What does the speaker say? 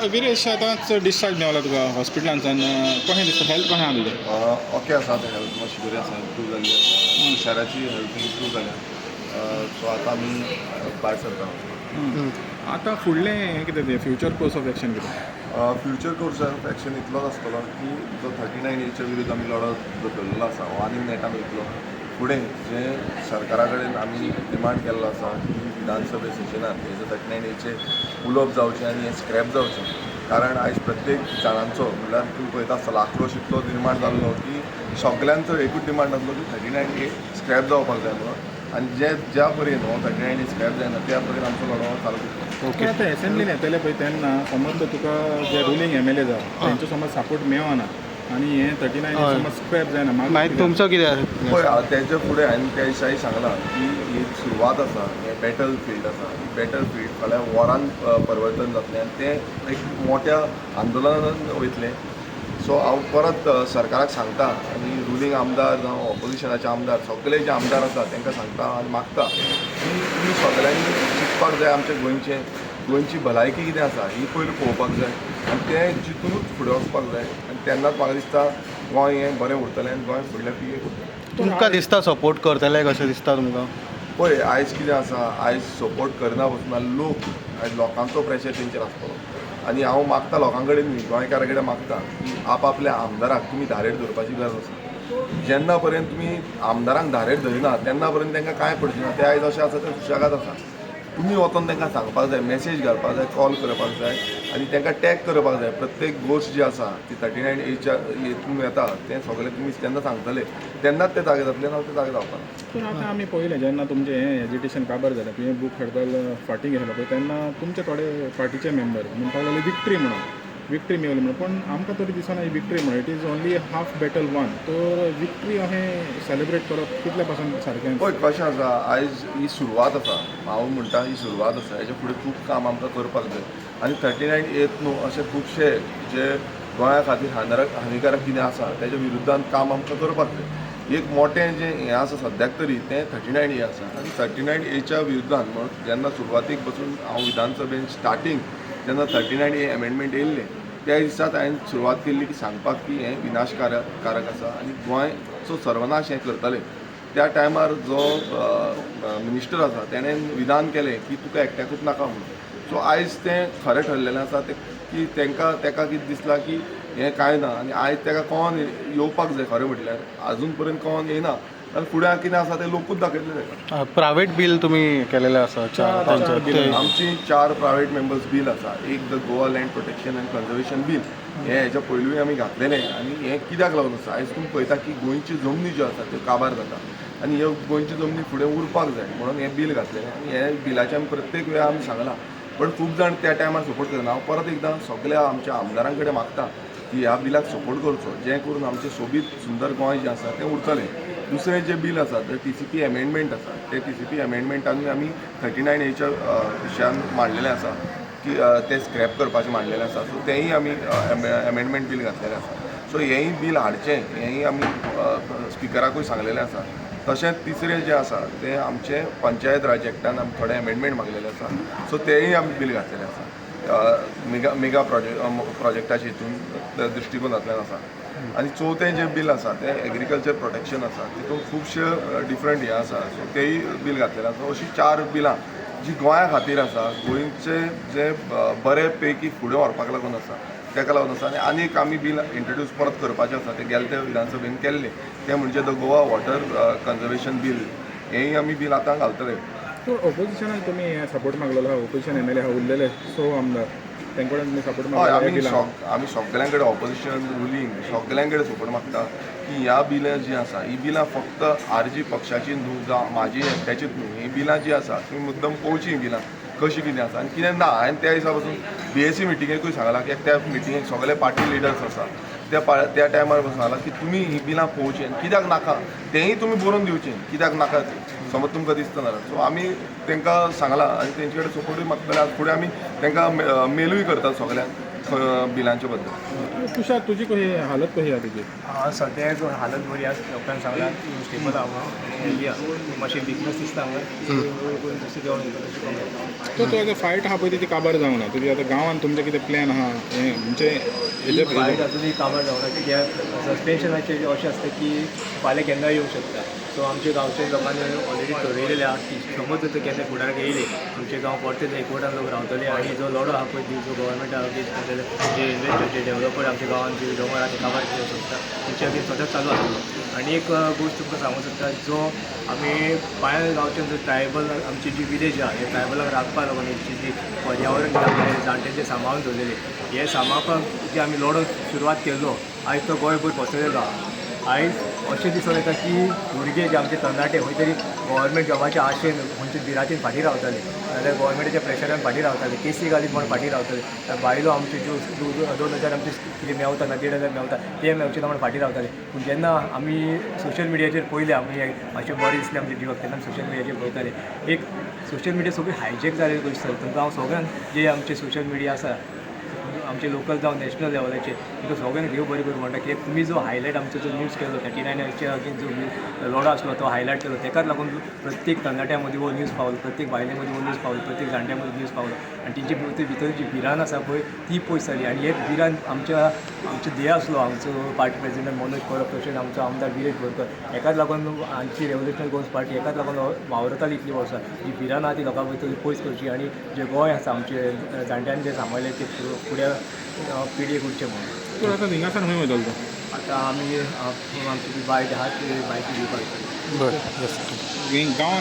वीरेश आतांच डिस्चार्ज मेळ्ळो तुका हॉस्पिटलांतल्यान कशें दिसता हेल्थ कशें आहा तुजें? ओके आसा ते हेल्थ मातशी बरी आसा इम्प्रूव जाल्ली आसा शाराची हेल्थ इम्प्रूव जाल्या सो आतां आमी भायर सरता. आतां फुडलें हें कितें तें फ्युचर कोर्स ऑफ एक्शन कितें? फ्युचर कोर्स ऑफ एक्शन इतलोच आसतलो की जो 39A विरुद्ध आमी लढत दवरलेलो आसा हो आनीक नेटान वयतलो. फुडें जे सरकारा कडेन आमी डिमांड केल्लो आसा की विधानसभे सेशनात हेजे 39A उलोवप जावचें आनी हें स्क्रॅप जावचें. कारण आयज प्रत्येक जाणांचो म्हणल्यार तूं पळयता आसतलो आक्रोश इतलो निर्माण जाल्लो की सगल्यांचो एकूच डिमांड आसलो की 39A स्क्रॅप जावपाक जाय म्हणून. आनी ज्या परेन हो 39A स्क्रॅप जायना त्या परेन आमचो लढो चालू करतलो. ओके. आतां एसेंब्लीन येतले पळय तेन्ना समज जर तुका जे रुलींग MLA जावं तेंचो समज सपोर्ट मेळना आनी हें 39A समज स्क्रॅप जायना मागीर तुमचो कितें? पळय तेजे फुडें हांवें त्या दिसाळी सांगलां की ही सुरवात आसा हें बॅटल फिल्ड आसा. बॅटल फिल्ड फाल्यां वॉरान परिवर्तन जातलें आनी तें एक मोठ्या आंदोलनान वयतलें. सो हांव परत सरकाराक सांगता आनी रुलींग आमदार जावं ऑपोजिशनाचे आमदार सगळे जे आमदार आसा तांकां सांगता आनी मागता की तुमी सगळ्यांनी चिंतपाक जाय आमचें गोंयची भलायकी कितें आसा ही पयलीं पळोवपाक जाय आनी तें चिंतूनूच फुडें वचपाक जाय आनी तेन्नाच म्हाका दिसता गोंय हें बरें उरतलें आनी गोंय फुडल्या पिळगेक उरतलें. तुमकां दिसता सपोर्ट करतले कशें दिसता तुमकां? पळय आयज कितें आसा आयज सपोर्ट करना पासून लोक आयज लोकांचो प्रेशर तेंचेर आसतलो आनी हांव मागता लोकां कडेन न्ही गोंयकारा कडेन मागता की आपल्या आमदाराक तुमी धारेर धरपाची गरज आसा. जेन्ना पर्यंत तुमी आमदारांक धारेर धरिना तेन्ना पर्यंत तांकां कांय पडचें ना. ते आयज अशें आसा ते सुशेगाद आसा. तुमी वचोन तांकां सांगपाक जाय, मेसेज घालपाक जाय, कॉल करपाक जाय आनी तांकां टॅग करपाक जाय. प्रत्येक गोश्ट जी आसा ती 39A हितून येता तें सगळें तुमी जेन्ना सांगतले तेन्नाच तें जागे जातलें ना तें जागे जावपाना. पूण आतां आमी पळयलें जेन्ना तुमचें हें एजिटेशन काबार जालें तुवें बूक हडताल फाटीं गेलो पळय तेन्ना तुमचे थोडे पार्टीचे मेंबर म्हणपाक लागले विक्ट्री म्हणून विक्ट्री मेळ्ळी म्हणून. पूण आमकां तरी दिसना ही विक्ट्री म्हणून. It is only half battle one. तर विक्ट्री अशें सेलिब्रेट करप कितल्या पासून सारकें? पळय कशें आसा आयज ही सुरवात आसा. हांव म्हणटा ही सुरवात आसा. हेजे फुडें खूब काम आमकां करपाक जाय आनी 39A न्हू अशे खुबशे जे गोंया खातीर हानिकारक कितें आसा तेजे विरुद्धान काम आमकां करपाक जाय. एक मोठें जें हें आसा सद्याक तरी तें 39A आसा आनी 39A विरुद्धान म्हणून जेन्ना सुरवातीक पासून हांव विधानसभेन स्टार्टींग जेन्ना 39A एमेंडमेंट येयल्लें त्या दिसात हांवें सुरवात केल्ली की सांगपाक की हें विनाशकारक आसा आनी गोंयचो सर्वनाश हें करतलें. त्या टायमार जो मिनिस्टर आसा तेणें विधान केलें की तुका एकट्याकूच नाका म्हणून. सो आयज तें खरें ठरलेलें आसा की ताका कितें दिसलां की हें कांय ना आनी आयज ताका कोण येवपाक जाय. खरें म्हटल्यार आजून पर्यंत कोण येयना आनी फुडें कितें आसा तें लोकूच दाखयतले ताका. प्रायवेट बील तुमी केलेलें आसा? आमची 4 प्रायवेट मेंबर्स बील आसा. एक the Goa land protection end conservation bill हें हेच्या पयलूय आमी घातलेलें आनी हें कित्याक लागून आसा आयज तुमी पळयता की गोंयची जमनी ज्यो आसा त्यो काबार जाता आनी ह्यो गोंयची जमनी फुडें उरपाक जाय म्हणून हें बील घातलेलें आनी हे बिलाचें आमी प्रत्येक वेळा आमी सांगलां. पण खूब जाण त्या टायमार सपोर्ट करना. हांव परत एकदां सगळ्या आमच्या आमदारां कडेन मागता की ह्या बिलाक सपोर्ट करचो जें करून आमचें सोबीत सुंदर गोंय जें आसा तें उरतलें. दुसरें जें बील आसा तें TCP एमेंडमेंट आसा. तें TCP एमेंडमेंटानूय आमी 39A विशयान मांडलेलें आसा की तें स्क्रॅप करपाचें मांडलेलें आसा. सो तेंय आमी एमेंडमेंट बील घातलेलें आसा. सो हेंय बील हाडचें हेंय आमी स्पिकराकूय सांगलेलें आसा. तशेंच तिसरें जें आसा तें आमचें पंचायत राज एक्टान आमी थोडे एमेंडमेंट मागलेले आसा. सो तेंय आमी बील घातलेलें आसा. मेगा प्रोजेक्टाचे हितून दृश्टिकोनांतल्यान आसा. आनी चवथें जें बील आसा तें एग्रीकल्चर प्रोटेक्शन आसा. तितून खुबशे डिफरंट हें आसा. सो तेंय बील घातलेलें आसा. अशीं 4 बिलां जीं गोंया खातीर आसा गोंयचें जें बरे पैकी फुडें व्हरपाक लागून आसा ताका लागून आसा. आनी आनीक आमी बील इंट्रोड्यूस परत करपाचें आसा. तें गेले त्या विधानसभेन केल्लें तें म्हणजे the Goa water conservation bill. हेंय आमी बील आतां घालतले. सो ऑपोजिशनाक तुमी सपोर्ट मागलेलो आहा. ऑपोजिशन MLA आहा उरलेले सो तांचे कडेन तुमी सपोर्ट मागलेलो? आमी सगळ्यां कडेन ऑपोजिशन रुलींग सगळ्यां कडेन सपोर्ट मागता की ह्या बिलां जीं आसा ही बिलां फक्त RG पक्षाची न्हू जावं म्हाजी एकट्याचीच न्हू. ही बिलां जीं आसा तुमी मुद्दम पळोवचीं बिलां कशी कितें आसा आनी कितें ना. हांवें त्या दिसा पासून BSc मिटिंगेकूय सांगलां की त्या मिटिंगेक सगळे पार्टी लिडर्स आसा त्या टायमार पासून सांगलां की तुमी ही बिलां पळोवचीं आनी कित्याक नाका तेंय तुमी बरोवन दिवचें कित्याक नाका ती समज तुमकां दिसता जाल्यार. सो आमी तांकां सांगलां आनी तेंचे कडेन सपोर्टूय मागतले. फुडें आमी तांकां मेलूय करतात सगळ्यांक बिलांच्या बद्दल. तुषार तुझी कशी हालत कशी आहे तुझी? सद्याक हालत बरी आसा लोकांक सांगला स्टेबल आहा या मातशें विकनस दिसता हांगा जशें जेवण तशें कमी तो तुझं फायट आहा पळय ती काबार जावना तुजी आतां गांवान तुमचे कितें प्लॅन आहा हें म्हणजे हेजे फायट अजूनही काबार जावना कित्याक सस्पेन्शनाचें अशें आसता की फाल्यां केन्नाय येवंक शकता. सो आमच्या गांवच्या लोकांनी ऑलरेडी ठरयलेलें आहा की समज जर केन्ना फुडाराक येयले आमचे गांव परतें एकवटान लोक रावतले आनी जो लढो आहा पळय जो गव्हर्मेंट आहा जे इन्व्हेस्टर जे डेव्हलपर आमच्या गांवान जे डोंगर आहा ते काबार करपाक शकता तेंच्या खातीर सतत चालू आसतलो. आनी एक गोश्ट तुमकां सांगूंक सोदता जो आमी पायन गांवच्यान जो ट्रायबल आमची जी विलेज आहा हे ट्रायबलाक राखपा लागून हेची जी पर्यावरण जाणटेचे सांबाळून दवरलेले हे सांबाळपाक जे आमी लढो सुरवात केल्लो आयज तो गोंयभर पसरलेलो आहा. आयज अशें दिसून येता की भुरगे जे आमचे तरणाटे खंय तरी गव्हर्मेंट जॉबाच्या आशेन खंयच्या बिराचेर फाटीं रावताले नाजाल्यार गव्हर्मेंटाच्या प्रेशरान फाटीं रावताले केसी घालीत म्हण फाटीं रावताले बायलो आमचे ज्यो 2,000 आमचे कितें मेवता ना 1,500 मेवता ते मेवचे ना म्हण फाटीं रावताले. पूण जेन्ना आमी सोशल मिडियाचेर पळयलें आमी अशें बरें दिसलें आमच्या जिवाक तेन्ना सोशल मिडियाचेर पळयताले एक सोशल मिडिया सगळी हायजेक जालेली गोश्ट तुमकां हांव सगळ्यांक जे आमचे सोशल मिडिया आसा आमचे लोकल जावं नॅशनल लेवलाचेर तुका सगळ्यांक देव बरें करूं म्हणटा कित्याक तुमी जो हायलायट आमचो जो न्यूज केलो 39च्या अगेन जो लढो आसलो तो हायलायट केलो तेकाच लागून प्रत्येक तरणाट्या मदीं हो न्यूज पावलो प्रत्येक बायले मदीं हो न्यूज पावलो प्रत्येक जाणट्या मदीं न्यूज पावलो आनी तेंची भितर जी भिरान आसा पळय ती पयस जाली आनी हे भिरान आमचो ध्येय आसलो आमचो पार्टी प्रेजिडेंट मनोज परब तशेंच आमचो आमदार गिरीश बोरकर हेकाच लागून आमची रेव्होल्युशनरी गोल्स पार्टी हेकाच लागून वावरताली इतली वर्सां जी भिरान आहा ती लोकां भितर पयस करची आनी जे गोंय आसा आमचे जाणट्यान जे सांबाळलें ते फुडें पिडीक उरचें म्हणून. तर आतां थिंगासान खंय वयतलो तो? आतां आमी आमची जी बायक आहा ती बायकी दिवपाक बरं गांवान